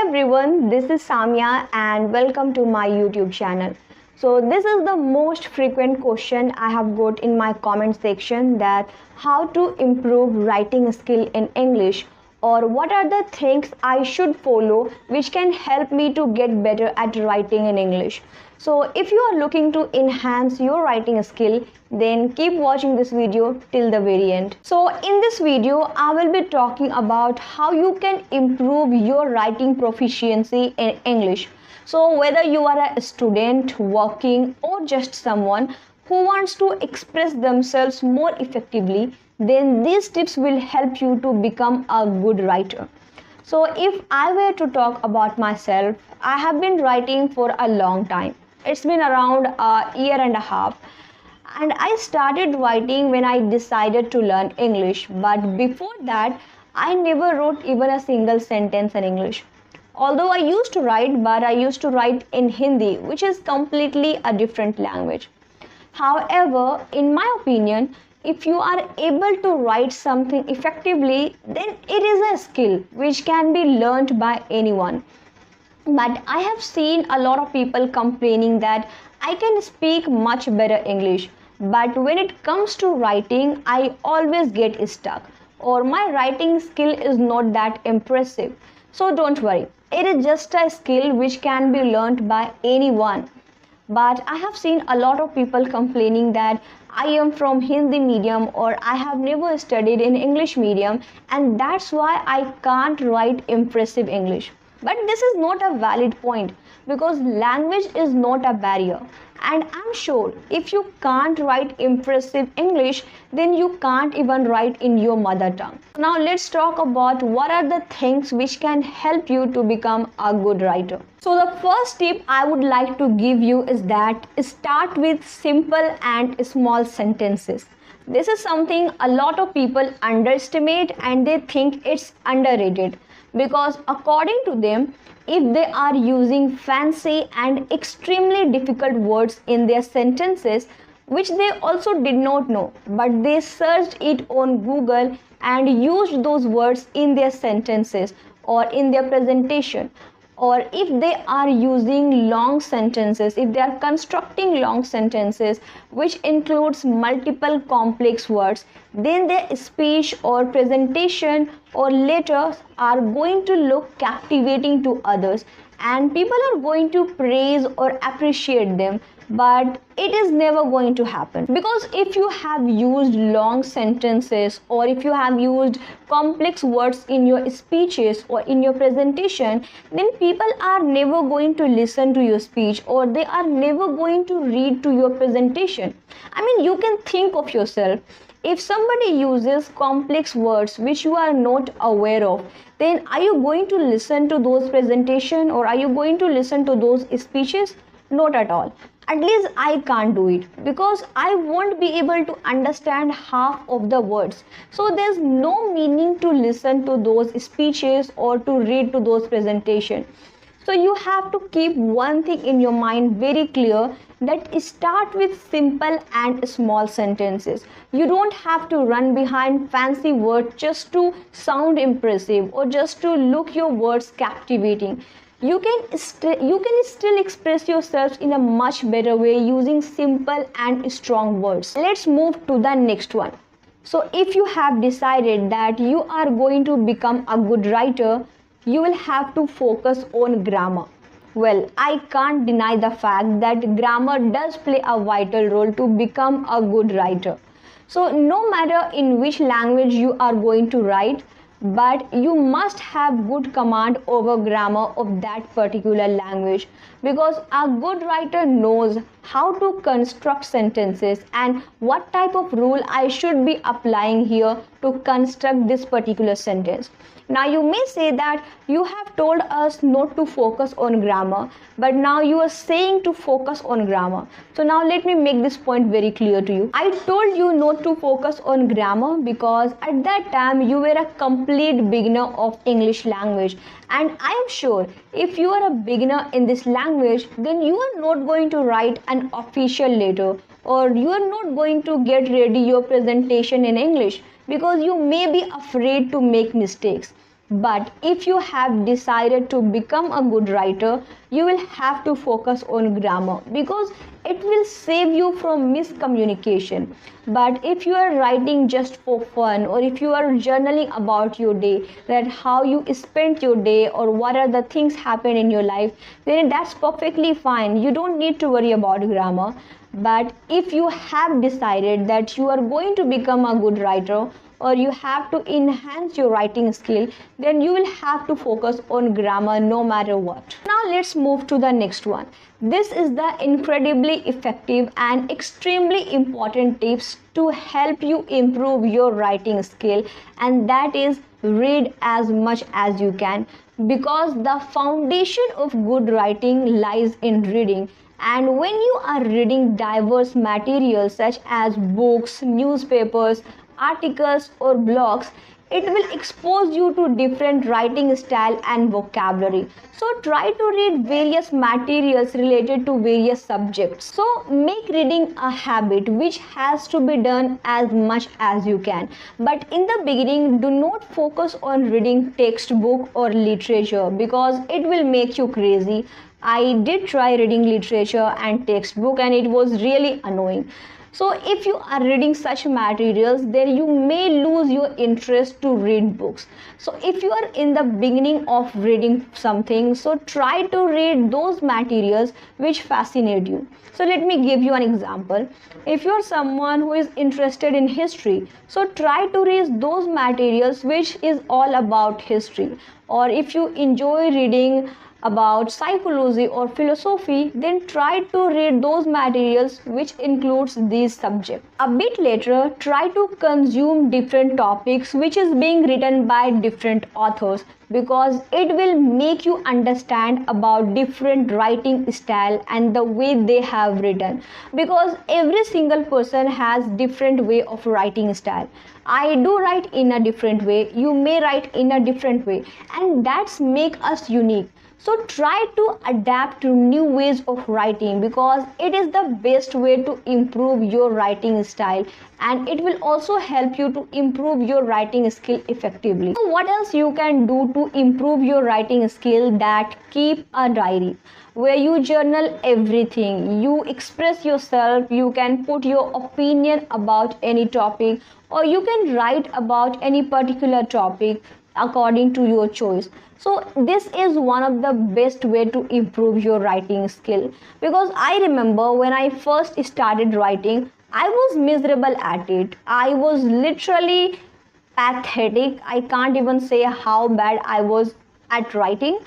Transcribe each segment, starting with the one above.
everyone, this is Samya and welcome to my YouTube channel. So this is the most frequent question I have got in my comment section, that how to improve writing skill in English, or what are the things I should follow which can help me to get better at writing in English. So if you are looking to enhance your writing skill, then keep watching this video till the very end. So in this video, I will be talking about how you can improve your writing proficiency in English. So whether you are a student, working, or just someone who wants to express themselves more effectively, then these tips will help you to become a good writer. So if I were to talk about myself, I have been writing for a long time. It's been around a year and a half. And I started writing when I decided to learn English. But before that, I never wrote even a single sentence in English. Although I used to write, but I used to write in Hindi, which is completely a different language. However, in my opinion, if you are able to write something effectively, then it is a skill which can be learned by anyone. But I have seen a lot of people complaining that I can speak much better English, but when it comes to writing, I always get stuck, or my writing skill is not that impressive. So don't worry, it is just a skill which can be learned by anyone. But I have seen a lot of people complaining that I am from Hindi medium, or I have never studied in English medium, and that's why I can't write impressive English. But this is not a valid point, because language is not a barrier. And I'm sure if you can't write impressive English, then you can't even write in your mother tongue. Now let's talk about what are the things which can help you to become a good writer. So the first tip I would like to give you is that start with simple and small sentences. This is something a lot of people underestimate, and they think it's underrated, because according to them, if they are using fancy and extremely difficult words in their sentences, which they also did not know, but they searched it on Google and used those words in their sentences or in their presentation, or if they are using long sentences, if they are constructing long sentences which includes multiple complex words, then their speech or presentation or letters are going to look captivating to others, and people are going to praise or appreciate them. But it is never going to happen, because if you have used long sentences, or if you have used complex words in your speeches or in your presentation, then people are never going to listen to your speech, or they are never going to read to your presentation. I mean, you can think of yourself. If somebody uses complex words which you are not aware of, then are you going to listen to those presentation, or are you going to listen to those speeches? Not at all. At least I can't do it, because I won't be able to understand half of the words. So there's no meaning to listen to those speeches or to read to those presentations. So you have to keep one thing in your mind very clear, that start with simple and small sentences. You don't have to run behind fancy words just to sound impressive, or just to look your words captivating. You can still express yourself in a much better way using simple and strong words. Let's move to the next one. So if you have decided that you are going to become a good writer, you will have to focus on grammar. Well, I can't deny the fact that grammar does play a vital role to become a good writer. So no matter in which language you are going to write, but you must have good command over grammar of that particular language, because a good writer knows how to construct sentences and what type of rule I should be applying here to construct this particular sentence. Now you may say that you have told us not to focus on grammar, but now you are saying to focus on grammar. So now let me make this point very clear to you. I told you not to focus on grammar because at that time you were a complete beginner of English language, and I am sure if you are a beginner in this language, then you are not going to write an official letter, or you are not going to get ready your presentation in English, because you may be afraid to make mistakes. But if you have decided to become a good writer, you will have to focus on grammar because it will save you from miscommunication. But if you are writing just for fun, or if you are journaling about your day, that how you spent your day or what are the things happen in your life, then that's perfectly fine. You don't need to worry about grammar. But if you have decided that you are going to become a good writer, or you have to enhance your writing skill, then you will have to focus on grammar no matter what. Now let's move to the next one. This is the incredibly effective and extremely important tips to help you improve your writing skill, and that is read as much as you can, because the foundation of good writing lies in reading. And when you are reading diverse materials such as books, newspapers, articles or blogs, it will expose you to different writing style and vocabulary. So try to read various materials related to various subjects. So make reading a habit which has to be done as much as you can. But in the beginning, do not focus on reading textbook or literature because it will make you crazy. I did try reading literature and textbook and it was really annoying. So if you are reading such materials, then you may lose your interest to read books. So if you are in the beginning of reading something, so try to read those materials which fascinate you. So let me give you an example. If you are someone who is interested in history, so try to read those materials which is all about history. Or if you enjoy reading about psychology or philosophy, then try to read those materials which includes these subjects. A bit later, try to consume different topics which is being written by different authors, because it will make you understand about different writing style and the way they have written, because every single person has different way of writing style. I do write in a different way, you may write in a different way, and that's make us unique. So try to adapt to new ways of writing, because it is the best way to improve your writing style, and it will also help you to improve your writing skill effectively. So what else you can do to improve your writing skill? That keep a diary where you journal everything. You express yourself, you can put your opinion about any topic, or you can write about any particular topic according to your choice. So this is one of the best way to improve your writing skill, because I remember when I first started writing, I was miserable at it. I was literally pathetic. I can't even say how bad I was at writing.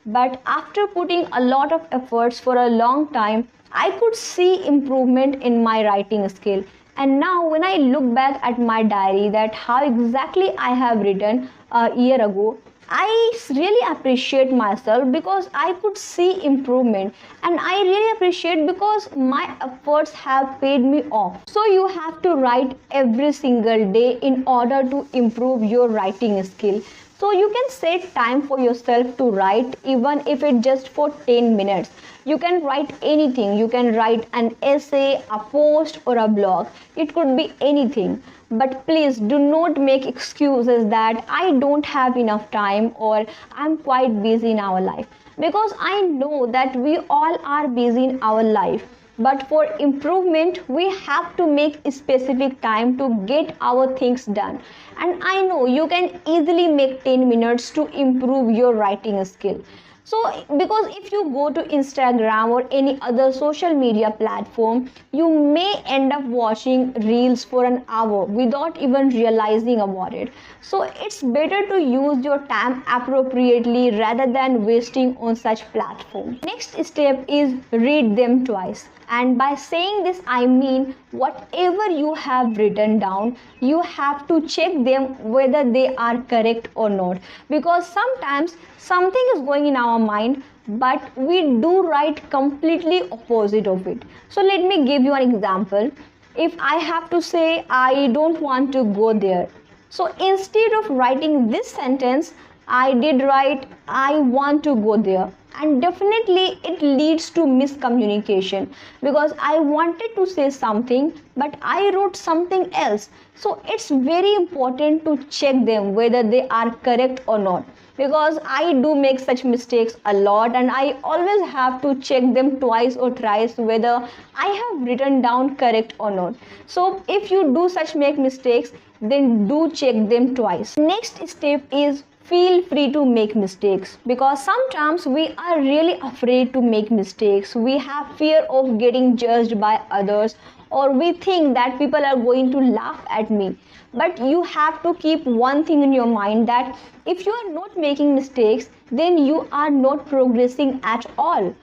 But after putting a lot of efforts for a long time, I could see improvement in my writing skill. And now when I look back at my diary, that how exactly I have written a year ago, I really appreciate myself because I could see improvement, and I really appreciate because my efforts have paid me off. So you have to write every single day in order to improve your writing skill. So you can set time for yourself to write, even if it's just for 10 minutes. You can write anything. You can write an essay, a post, or a blog. It could be anything. But please do not make excuses that I don't have enough time or I'm quite busy in our life. Because I know that we all are busy in our life. But for improvement, we have to make a specific time to get our things done. And I know you can easily make 10 minutes to improve your writing skill. So because if you go to Instagram or any other social media platform, you may end up watching reels for an hour without even realizing about it. So it's better to use your time appropriately rather than wasting on such platform. Next step is read them twice. And by saying this, I mean whatever you have written down, you have to check them whether they are correct or not. Because sometimes something is going in our mind, but we do write completely opposite of it. So let me give you an example. If I have to say, I don't want to go there. So instead of writing this sentence, I did right, I want to go there. And definitely it leads to miscommunication because I wanted to say something but I wrote something else. So it's very important to check them whether they are correct or not, because I do make such mistakes a lot and I always have to check them twice or thrice whether I have written down correct or not. So if you do such make mistakes, then do check them twice. Next step is feel free to make mistakes, because sometimes we are really afraid to make mistakes. We have fear of getting judged by others, or we think that people are going to laugh at me. But you have to keep one thing in your mind, that if you are not making mistakes, then you are not progressing at all.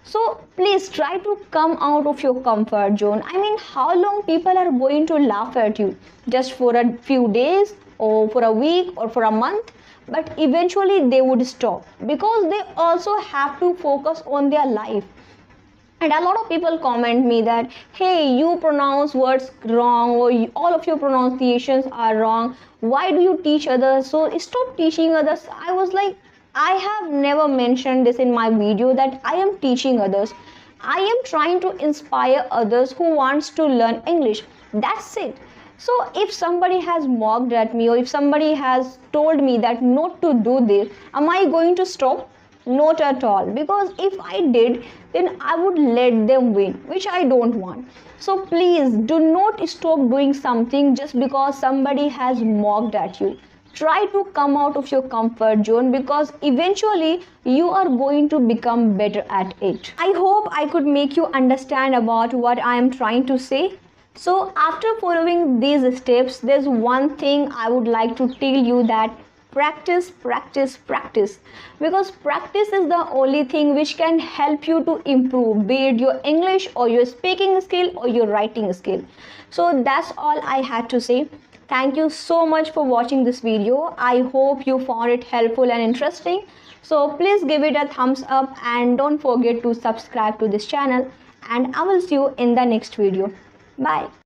So please try to come out of your comfort zone. I mean, how long people are going to laugh at you? Just for a few days or for a week or for a month? But eventually they would stop, because they also have to focus on their life. And a lot of people comment me that, hey, you pronounce words wrong, or all of your pronunciations are wrong, why do you teach others? So stop teaching others. I was like, I have never mentioned this in my video that I am teaching others. I am trying to inspire others who wants to learn English. That's it. So if somebody has mocked at me, or if somebody has told me that not to do this, am I going to stop? Not at all, because if I did, then I would let them win, which I don't want. So please do not stop doing something just because somebody has mocked at you. Try to come out of your comfort zone, because eventually you are going to become better at it. I hope I could make you understand about what I am trying to say. So after following these steps, there's one thing I would like to tell you, that practice, practice, practice, because practice is the only thing which can help you to improve, be it your English or your speaking skill or your writing skill. So that's all I had to say. Thank you so much for watching this video. I hope you found it helpful and interesting. So please give it a thumbs up and don't forget to subscribe to this channel, and I will see you in the next video. Bye.